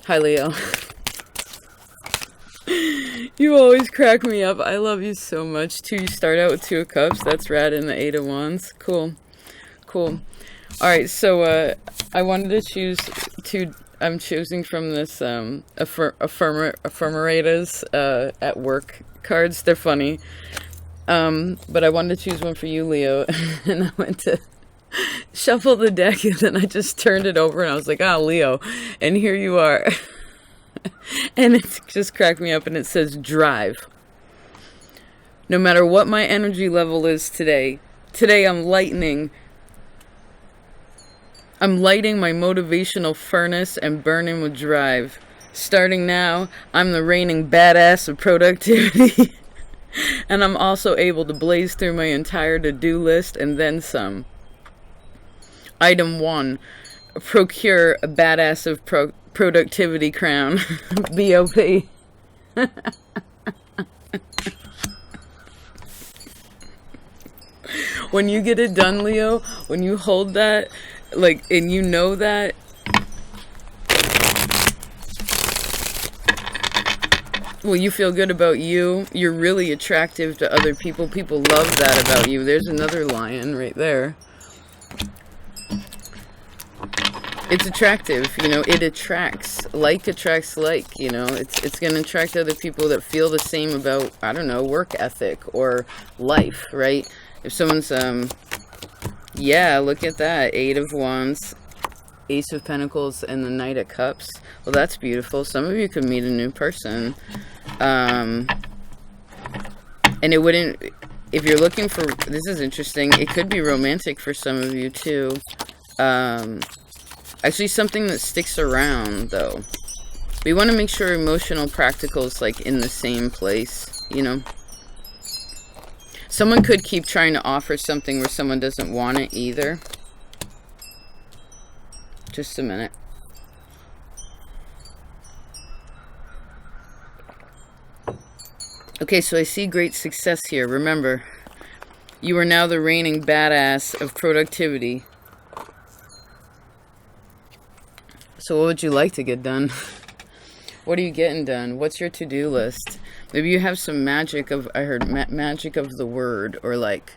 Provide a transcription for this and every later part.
Hi, Leo. You always crack me up. I love you so much, too. You start out with 2 of Cups. That's rad, in the 8 of Wands. Cool. Cool. Alright, so, I wanted to choose 2... I'm choosing from this, affirmators, at work cards. They're funny. But I wanted to choose one for you, Leo. And I went to shuffle the deck, and then I just turned it over, and I was like, ah, Leo. And here you are. And it just cracked me up, and it says drive. No matter what my energy level is today I'm lighting my motivational furnace and burning with drive. Starting now, I'm the reigning badass of productivity. And I'm also able to blaze through my entire to-do list and then some. Item 1. Procure a badass of productivity crown. B.O.P. When you get it done, Leo, when you hold that, like, and you know that, well, you feel good about you. You're really attractive to other people. People love that about you. There's another lion right there. It's attractive, you know, it attracts. Like attracts like, you know. It's going to attract other people that feel the same about, I don't know, work ethic or life, right? If someone's, yeah, look at that. 8 of Wands, Ace of Pentacles, and the Knight of Cups. Well, that's beautiful. Some of you could meet a new person. And it wouldn't, if you're looking for, this is interesting, it could be romantic for some of you too. Actually something that sticks around though. We want to make sure emotional practical is like in the same place, you know. Someone could keep trying to offer something where someone doesn't want it either. Just a minute. Okay, so I see great success here. Remember, you are now the reigning badass of productivity. So what would you like to get done? What are you getting done? What's your to-do list? Maybe you have some magic of, I heard, magic of the word, or like,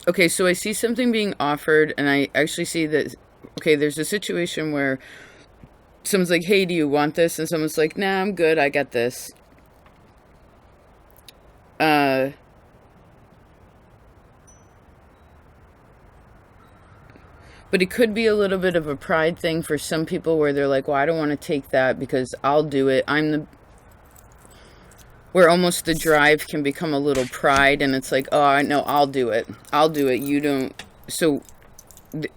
okay, so I see something being offered, and I actually see that, okay, there's a situation where someone's like, hey, do you want this? And someone's like, nah, I'm good, I got this. But it could be a little bit of a pride thing for some people where they're like, well, I don't want to take that because I'll do it. Where almost the drive can become a little pride, and it's like, oh, no, I'll do it. I'll do it. You don't. So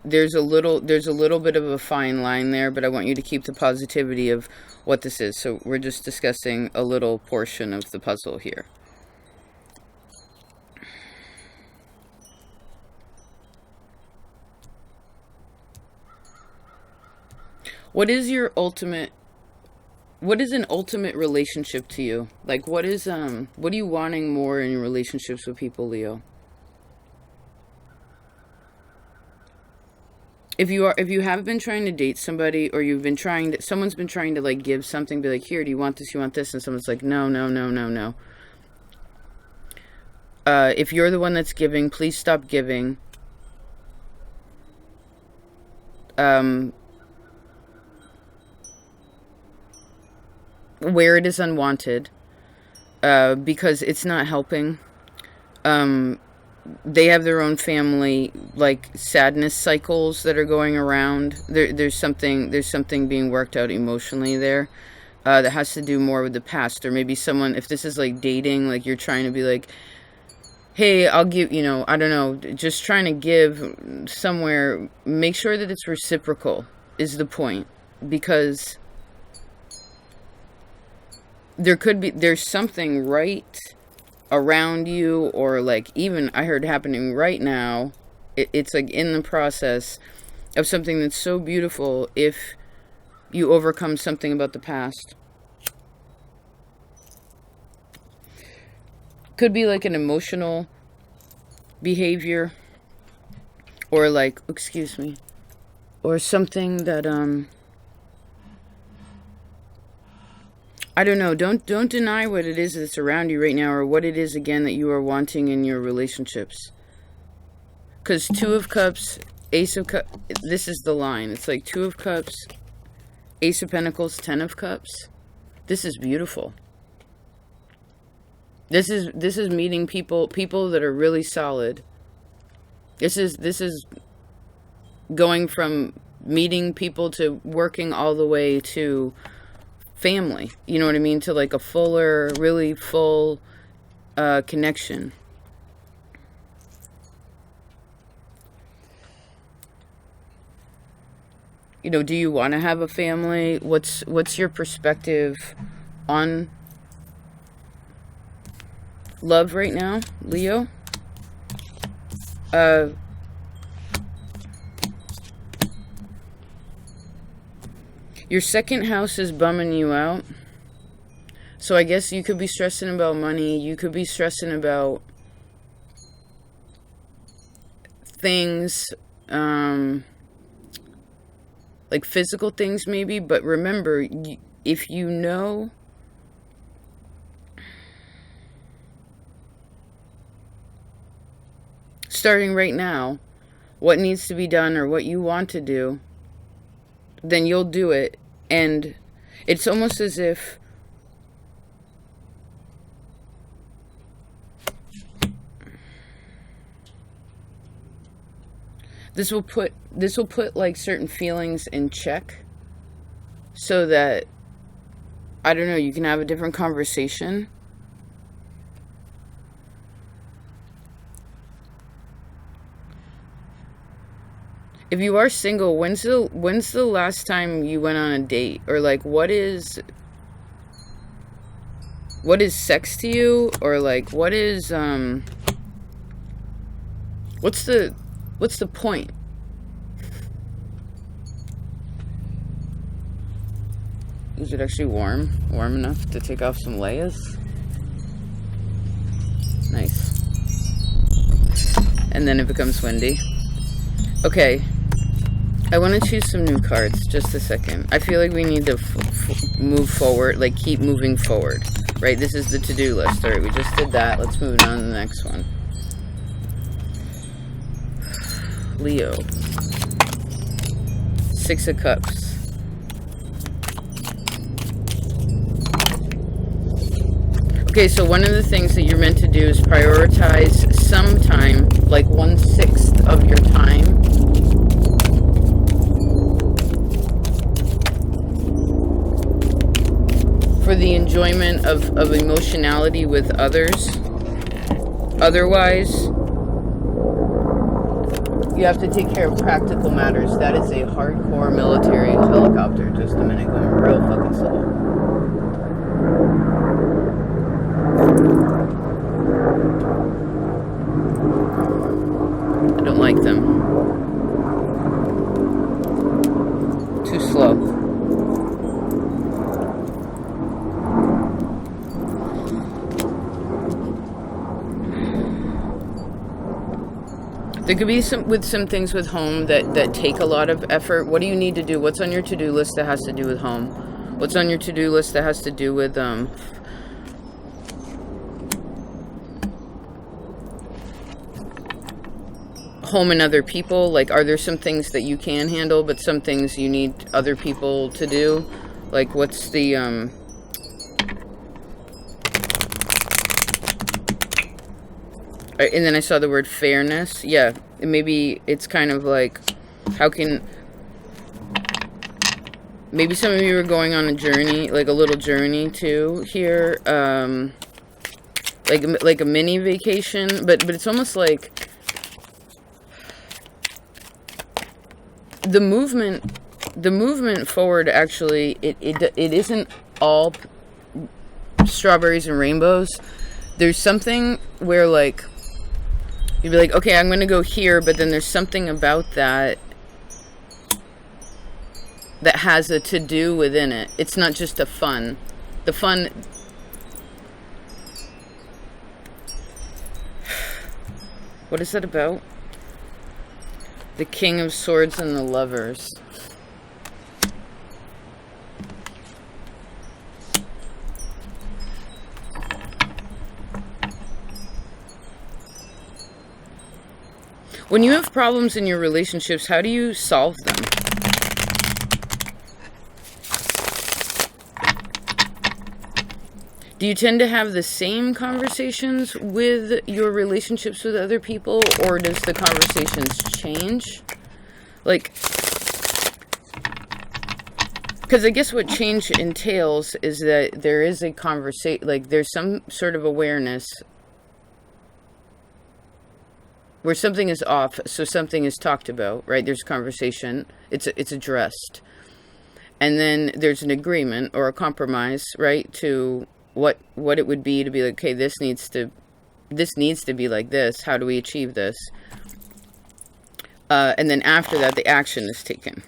there's a little bit of a fine line there, but I want you to keep the positivity of what this is. So we're just discussing a little portion of the puzzle here. What is an ultimate relationship to you? Like, what are you wanting more in your relationships with people, Leo? If you have been trying to date somebody, or someone's been trying to like give something, be like, here, do you want this, you want this? And someone's like, no, no, no, no, no. If you're the one that's giving, please stop giving. Where it is unwanted, because it's not helping. They have their own family, like, sadness cycles that are going around. There's something being worked out emotionally there, that has to do more with the past. Or maybe someone, if this is like dating, like you're trying to be like, hey, I'll give, you know, I don't know, just trying to give somewhere. Make sure that it's reciprocal is the point, because there's something right around you, or like even I heard happening right now. It's like in the process of something that's so beautiful if you overcome something about the past. Could be like an emotional behavior, or like, excuse me, or something that I don't know. Don't deny what it is that's around you right now, or what it is again that you are wanting in your relationships. Because Two of Cups, Ace of Cups, this is the line. It's like Two of Cups, Ace of Pentacles, Ten of Cups. This is beautiful. This is meeting people that are really solid. This is going from meeting people to working all the way to family. You know what I mean? To like a fuller, really full connection. You know, do you want to have a family? What's your perspective on love right now, Leo? Your second house is bumming you out. So I guess you could be stressing about money. You could be stressing about things, like physical things maybe. But remember, if you know starting right now what needs to be done or what you want to do, then you'll do it. And it's almost as if this will put like certain feelings in check, so that, I don't know, you can have a different conversation. If you are single, when's the last time you went on a date? Or like, what is sex to you? Or like, what is what's the point? Is it actually warm enough to take off some layers? Nice. And then it becomes windy. Okay, I want to choose some new cards. Just a second. I feel like we need to move forward, like keep moving forward, right? This is the to-do list. All right, we just did that. Let's move on to the next one. Leo. Six of Cups. Okay, so one of the things that you're meant to do is prioritize some time, like 1/6 of your time, for the enjoyment of emotionality with others. Otherwise, you have to take care of practical matters. That is a hardcore military helicopter. Just a minute, going real fucking slow. I don't like them. Too slow. There could be some things with home that take a lot of effort. What do you need to do? What's on your to-do list that has to do with home? What's on your to-do list that has to do with home and other people? Like, are there some things that you can handle, but some things you need other people to do? Like, what's the and then I saw the word fairness. Yeah, maybe it's kind of like, how can, maybe some of you are going on a journey, like a little journey too here, like a mini vacation, but it's almost like the movement forward. Actually, it isn't all strawberries and rainbows. There's something where, like, you'd be like, okay, I'm going to go here, but then there's something about that has a to-do within it. It's not just the fun. What is that about? The King of Swords and the Lovers. When you have problems in your relationships, how do you solve them? Do you tend to have the same conversations with your relationships with other people, or does the conversations change? Like, because I guess what change entails is that there is a conversation, like there's some sort of awareness where something is off, so something is talked about, right? There's conversation, it's addressed. And then there's an agreement or a compromise, right, to what it would be to be like, okay, this needs to be like this. How do we achieve this? And then after that, the action is taken.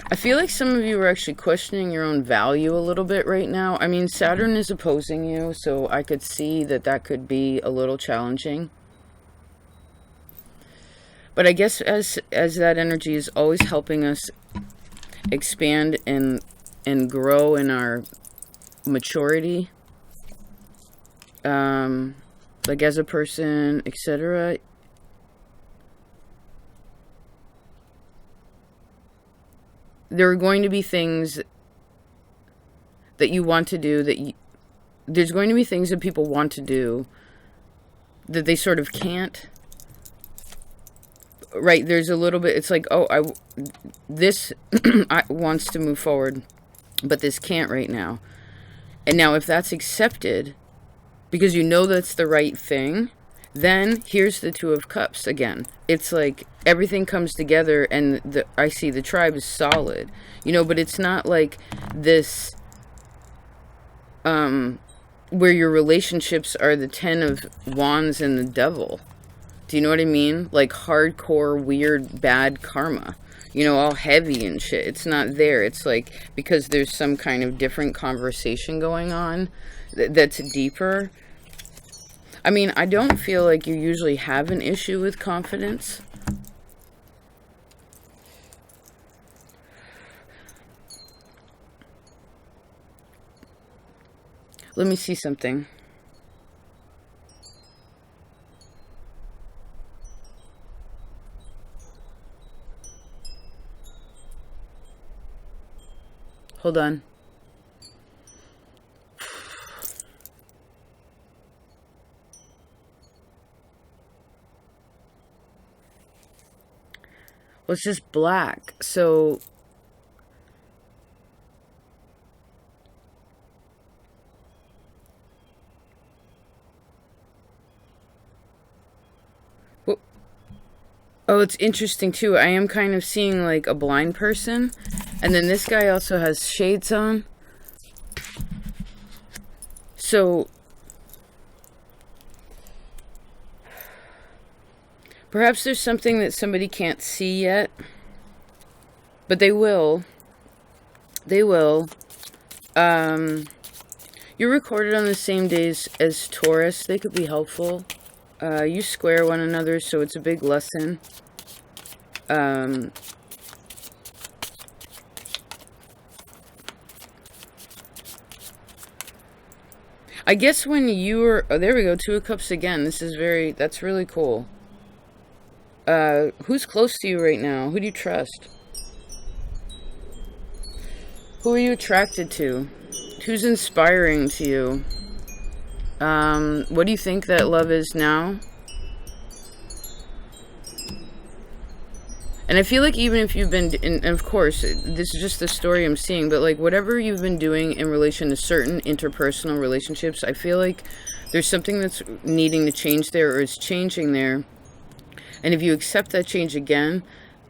I feel like some of you are actually questioning your own value a little bit right now. I mean, Saturn is opposing you, so I could see that could be a little challenging. But I guess as that energy is always helping us expand and grow in our maturity, like as a person, etc. There are going to be things that you want to do there's going to be things that people want to do that they sort of can't. Right, there's a little bit, it's like, oh, this wants to move forward, but this can't right now. And now if that's accepted, because you know that's the right thing, then here's the Two of Cups again. It's like everything comes together, and I see the tribe is solid, but it's not like this, where your relationships are the Ten of Wands and the Devil. Do you know what I mean? Like hardcore, weird, bad karma. All heavy and shit. It's not there. It's like, because there's some kind of different conversation going on that's deeper. I mean, I don't feel like you usually have an issue with confidence. Let me see something. Hold on. Well, it's just black. So oh, it's interesting too. I am kind of seeing like a blind person. And then this guy also has shades on. So perhaps there's something that somebody can't see yet. But they will. They will. You're recorded on the same days as Taurus. They could be helpful. You square one another, so it's a big lesson. I guess when you were... Oh, there we go. Two of Cups again. That's really cool. Who's close to you right now? Who do you trust? Who are you attracted to? Who's inspiring to you? What do you think that love is now? And I feel like even if you've been, and of course, this is just the story I'm seeing, but like whatever you've been doing in relation to certain interpersonal relationships, I feel like there's something that's needing to change there, or is changing there. And if you accept that change again,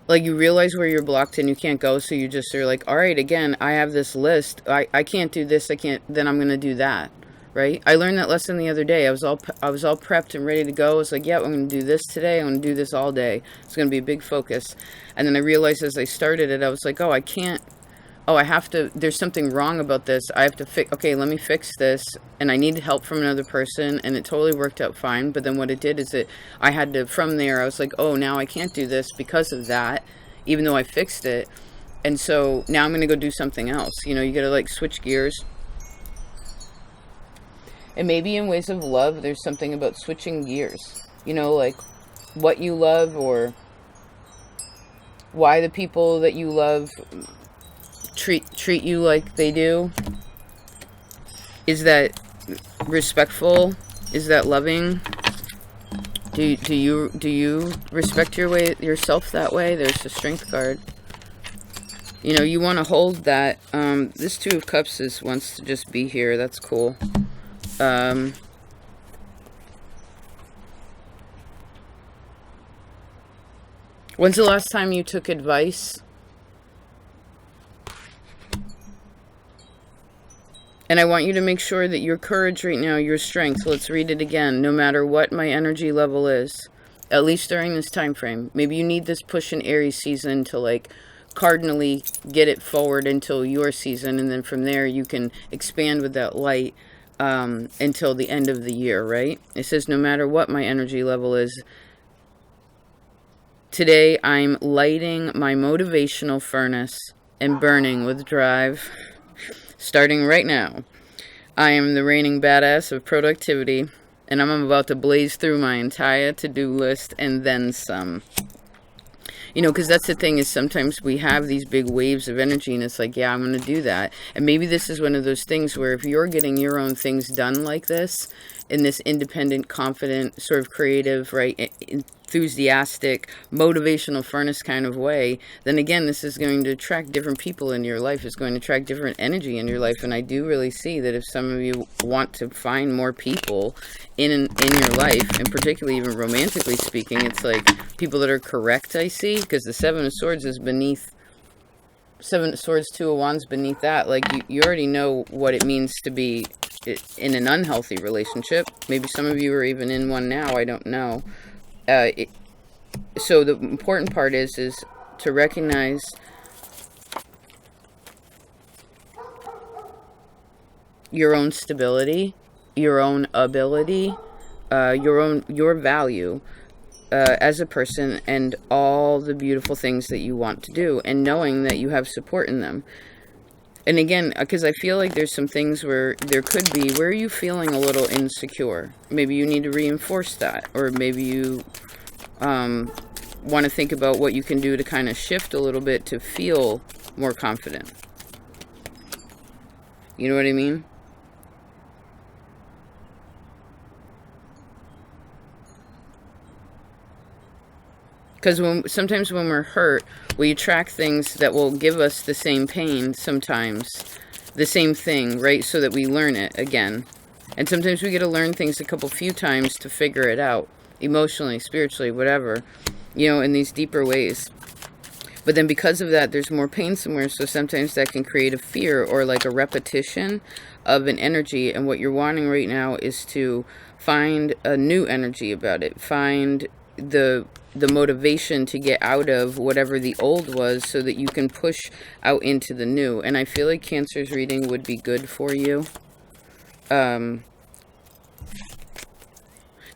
like you realize where you're blocked and you can't go, so you just are like, all right, again, I have this list. I can't do this. Then I'm going to do that. Right? I learned that lesson the other day. I was all prepped and ready to go. I was like, yeah, I'm going to do this today. I'm going to do this all day. It's going to be a big focus. And then I realized as I started it, I was like, oh, I can't oh, I have to, there's something wrong about this. I have to fix, okay, let me fix this. And I needed help from another person, and it totally worked out fine. But then what it did is I had to, from there, I was like, oh, now I can't do this because of that, even though I fixed it. And so now I'm going to go do something else. You know, you got to like switch gears. And maybe in ways of love, there's something about switching gears. You know, like what you love, or why the people that you love treat you like they do. Is that respectful? Is that loving? Do you respect yourself that way? There's a strength card. You know, you want to hold that. This Two of Cups wants to just be here. That's cool. When's the last time you took advice? And I want you to make sure that your courage right now, your strength, let's read it again, no matter what my energy level is, at least during this time frame. Maybe you need this push in Aries season to like cardinally get it forward until your season, and then from there you can expand with that light until the end of the year, right? It says no matter what my energy level is, today I'm lighting my motivational furnace and burning with drive. Starting right now, I am the reigning badass of productivity, and I'm about to blaze through my entire to-do list and then some. You know, because that's the thing, is sometimes we have these big waves of energy, and it's like, yeah, I'm going to do that. And maybe this is one of those things where if you're getting your own things done like this, in this independent, confident, sort of creative, right, enthusiastic, motivational furnace kind of way, then again, this is going to attract different people in your life. It's going to attract different energy in your life. And I do really see that if some of you want to find more people in your life, and particularly even romantically speaking, it's like people that are correct, I see, because the Seven of Swords is beneath, Seven of Swords, Two of Wands beneath that. Like, you already know what it means to be in an unhealthy relationship. Maybe some of you are even in one now, I don't know. So the important part is to recognize your own stability, your own ability, your value as a person, and all the beautiful things that you want to do, and knowing that you have support in them. And again, because I feel like there's some things where there could be, where are you feeling a little insecure? Maybe you need to reinforce that, or maybe you want to think about what you can do to kind of shift a little bit to feel more confident. You know what I mean? Because sometimes when we're hurt, we attract things that will give us the same pain sometimes. The same thing, right? So that we learn it again. And sometimes we get to learn things a few times to figure it out. Emotionally, spiritually, whatever. You know, in these deeper ways. But then because of that, there's more pain somewhere. So sometimes that can create a fear or like a repetition of an energy. And what you're wanting right now is to find a new energy about it. Find the motivation to get out of whatever the old was, so that you can push out into the new. And I feel like Cancer's reading would be good for you. There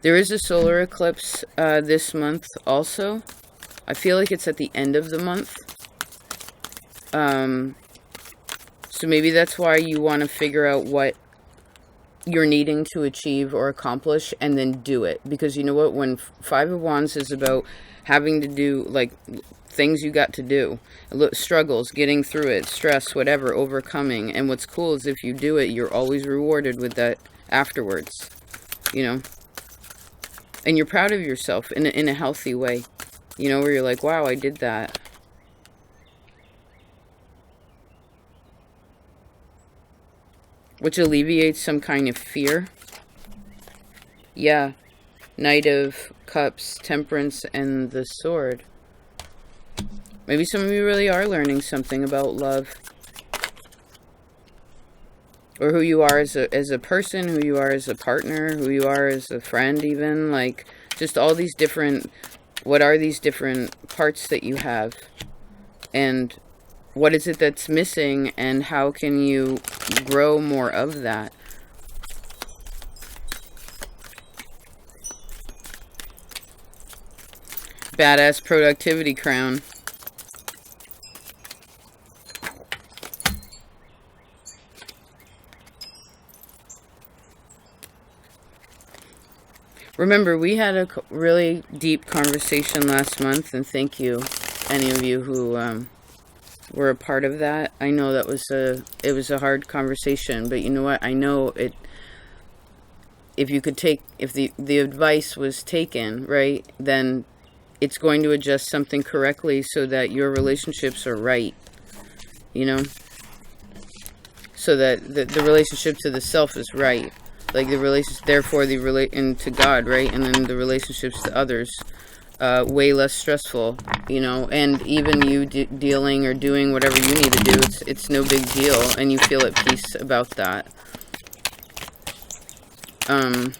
is a solar eclipse this month also. I feel like it's at the end of the month. So maybe that's why you want to figure out what you're needing to achieve or accomplish, and then do it. Because you know what, when Five of Wands is about having to do like things you got to do, struggles, getting through it, stress, whatever, overcoming. And what's cool is if you do it, you're always rewarded with that afterwards, you know. And you're proud of yourself in a healthy way, you know, where you're like, wow, I did that. Which alleviates some kind of fear. Yeah. Knight of Cups, Temperance, and the Sword. Maybe some of you really are learning something about love. Or who you are as a person, who you are as a partner, who you are as a friend even. Like, just all these different, what are these different parts that you have? And What is it that's missing, and how can you grow more of that? Badass productivity crown. Remember, we had a really deep conversation last month, and thank you, any of you who were a part of that. I know that was a hard conversation, but you know what? I know it. If you could take, if the advice was taken, right, then it's going to adjust something correctly so that your relationships are right, you know, so that the relationship to the self is right. Like the relationship, therefore the relation to God, right? And then the relationships to others, way less stressful, you know. And even you dealing or doing whatever you need to do, it's no big deal, and you feel at peace about that. And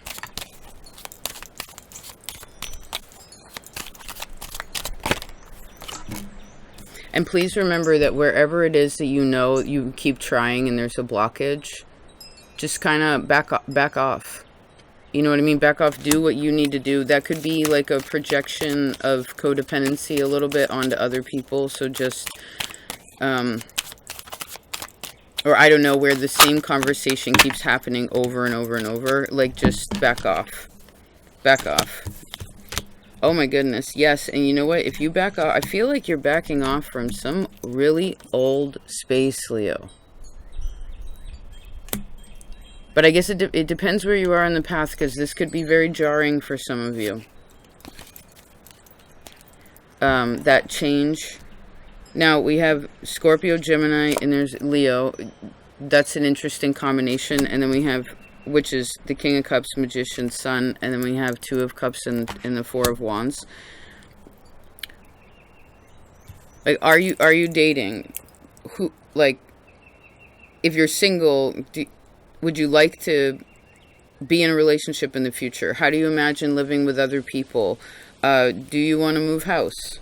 please remember that wherever it is that you know you keep trying and there's a blockage, just kind of back off. You know what I mean? Back off, do what you need to do. That could be like a projection of codependency a little bit onto other people. So just, or I don't know, where the same conversation keeps happening over and over and over. Like, just back off. Back off. Oh my goodness, yes. And you know what? If you back off, I feel like you're backing off from some really old space, Leo. But I guess it depends where you are on the path, because this could be very jarring for some of you. That change. Now, we have Scorpio, Gemini, and there's Leo. That's an interesting combination. And then we have, which is the King of Cups, Magician, Sun. And then we have Two of Cups and the Four of Wands. Like, are you dating? Who, like, if you're single, would you like to be in a relationship in the future? How do you imagine living with other people? Do you want to move house?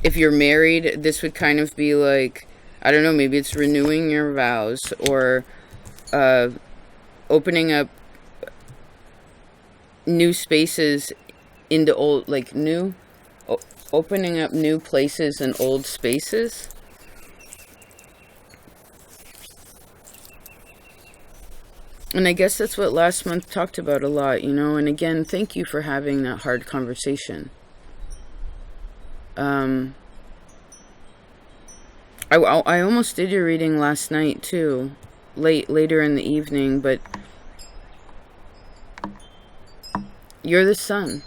If you're married, this would kind of be like, I don't know, maybe it's renewing your vows, or opening up new spaces into old, like opening up new places and old spaces. And I guess that's what last month talked about a lot, you know. And again, thank you for having that hard conversation. I almost did your reading last night too, later in the evening, but you're the sun,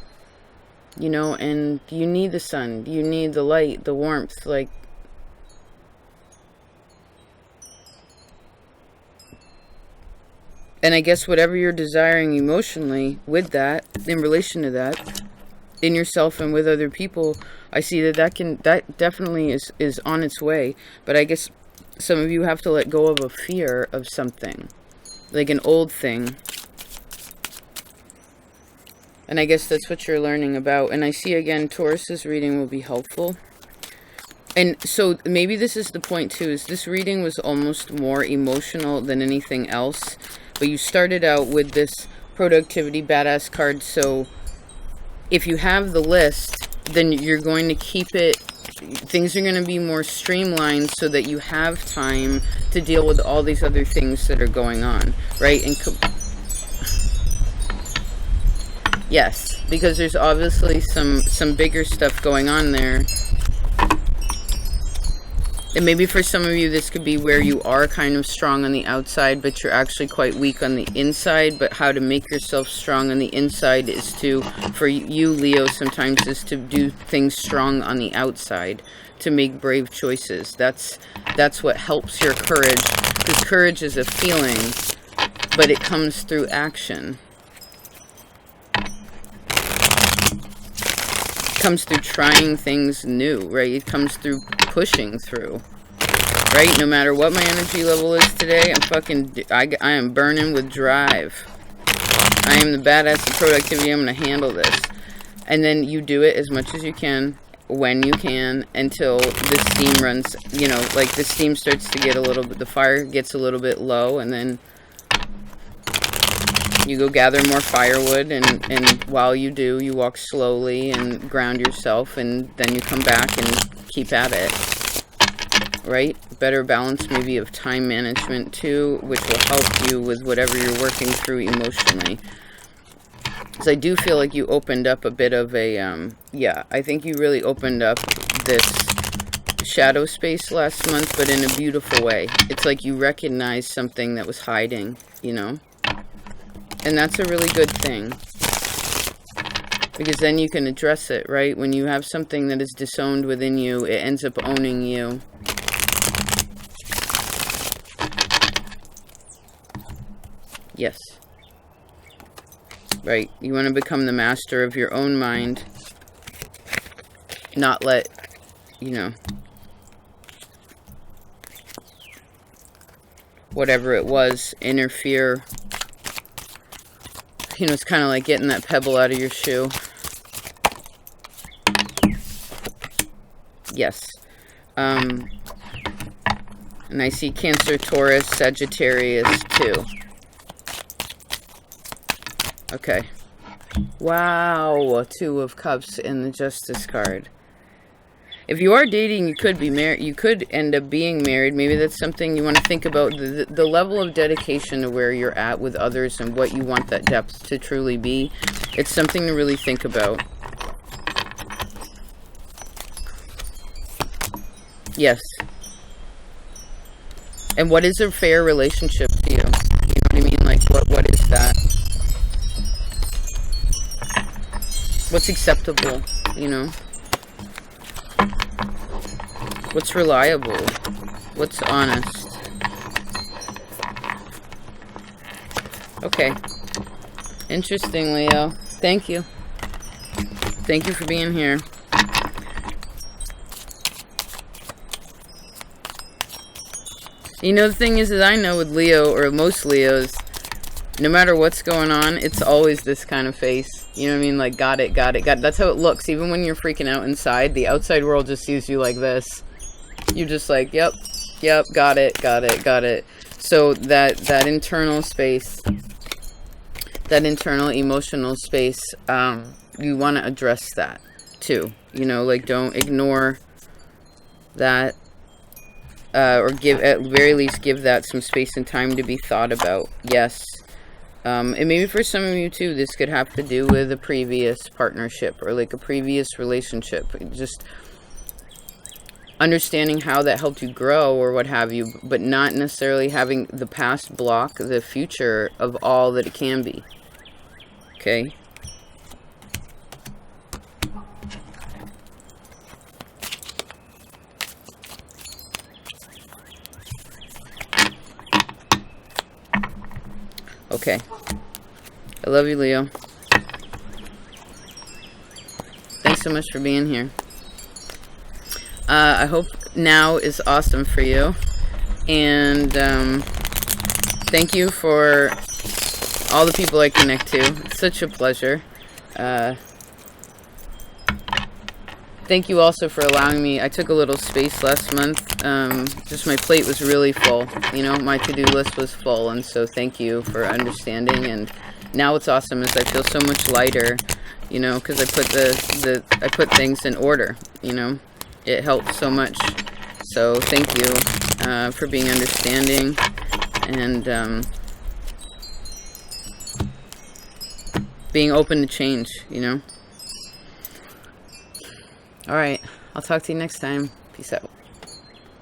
you know, and you need the sun, you need the light, the warmth, like, and I guess whatever you're desiring emotionally with that, in relation to that, in yourself and with other people, I see that definitely is on its way. But I guess some of you have to let go of a fear of something, like an old thing. And I guess that's what you're learning about. And I see again, Taurus's reading will be helpful. And so maybe this is the point too, is this reading was almost more emotional than anything else. But you started out with this productivity badass card. So if you have the list, then you're going to keep it, things are going to be more streamlined so that you have time to deal with all these other things that are going on, right? And yes, because there's obviously some bigger stuff going on there. And maybe for some of you, this could be where you are kind of strong on the outside, but you're actually quite weak on the inside. But how to make yourself strong on the inside is to, for you, Leo, sometimes is to do things strong on the outside, to make brave choices. That's what helps your courage, because courage is a feeling, but it comes through action. It comes through trying things new, right? It comes through pushing through, right? No matter what my energy level is today, I am burning with drive. I am the badass of productivity. I'm going to handle this. And then you do it as much as you can. when you can until the steam runs, you know, like the steam starts to get a little bit, the fire gets a little bit low, and then you go gather more firewood, and while you do, you walk slowly and ground yourself, and then you come back and keep at it, right? Better balance maybe of time management too, which will help you with whatever you're working through emotionally. Because I do feel like you opened up a bit of a, yeah, I think you really opened up this shadow space last month, but in a beautiful way. It's like you recognized something that was hiding, you know? And that's a really good thing. Because then you can address it, right? When you have something that is disowned within you, it ends up owning you. Yes. Right? You want to become the master of your own mind. Not let, you know, whatever it was interfere. You know, it's kind of like getting that pebble out of your shoe. Yes. And I see Cancer, Taurus, Sagittarius too. Okay. Wow. Two of Cups and the Justice card. If you are dating, you could be married. You could end up being married. Maybe that's something you want to think about. The level of dedication to where you're at with others and what you want that depth to truly be. It's something to really think about. Yes. And what is a fair relationship to you? You know what I mean? Like, what is that? What's acceptable, you know? What's reliable? What's honest? Okay. Interesting, Leo. Thank you. Thank you for being here. You know, the thing is that I know with Leo, or most Leos, no matter what's going on, it's always this kind of face. You know what I mean? Like, got it, got it, got it. That's how it looks. Even when you're freaking out inside, the outside world just sees you like this. You're just like, yep, yep, got it, got it, got it. So that internal space, that internal emotional space, you want to address that too. You know, like, don't ignore that, or give, at the very least, give that some space and time to be thought about. Yes. And maybe for some of you too, this could have to do with a previous partnership or like a previous relationship. Just understanding how that helped you grow or what have you, but not necessarily having the past block the future of all that it can be. Okay? Okay. I love you, Leo. Thanks so much for being here. I hope now is awesome for you. And thank you for all the people I connect to. It's such a pleasure. Thank you also for allowing me. I took a little space last month. Just my plate was really full. You know, my to-do list was full. And so thank you for understanding. And now what's awesome is I feel so much lighter, you know, because I put I put things in order, you know. It helps so much. So thank you for being understanding and being open to change, you know. All right. I'll talk to you next time. Peace out.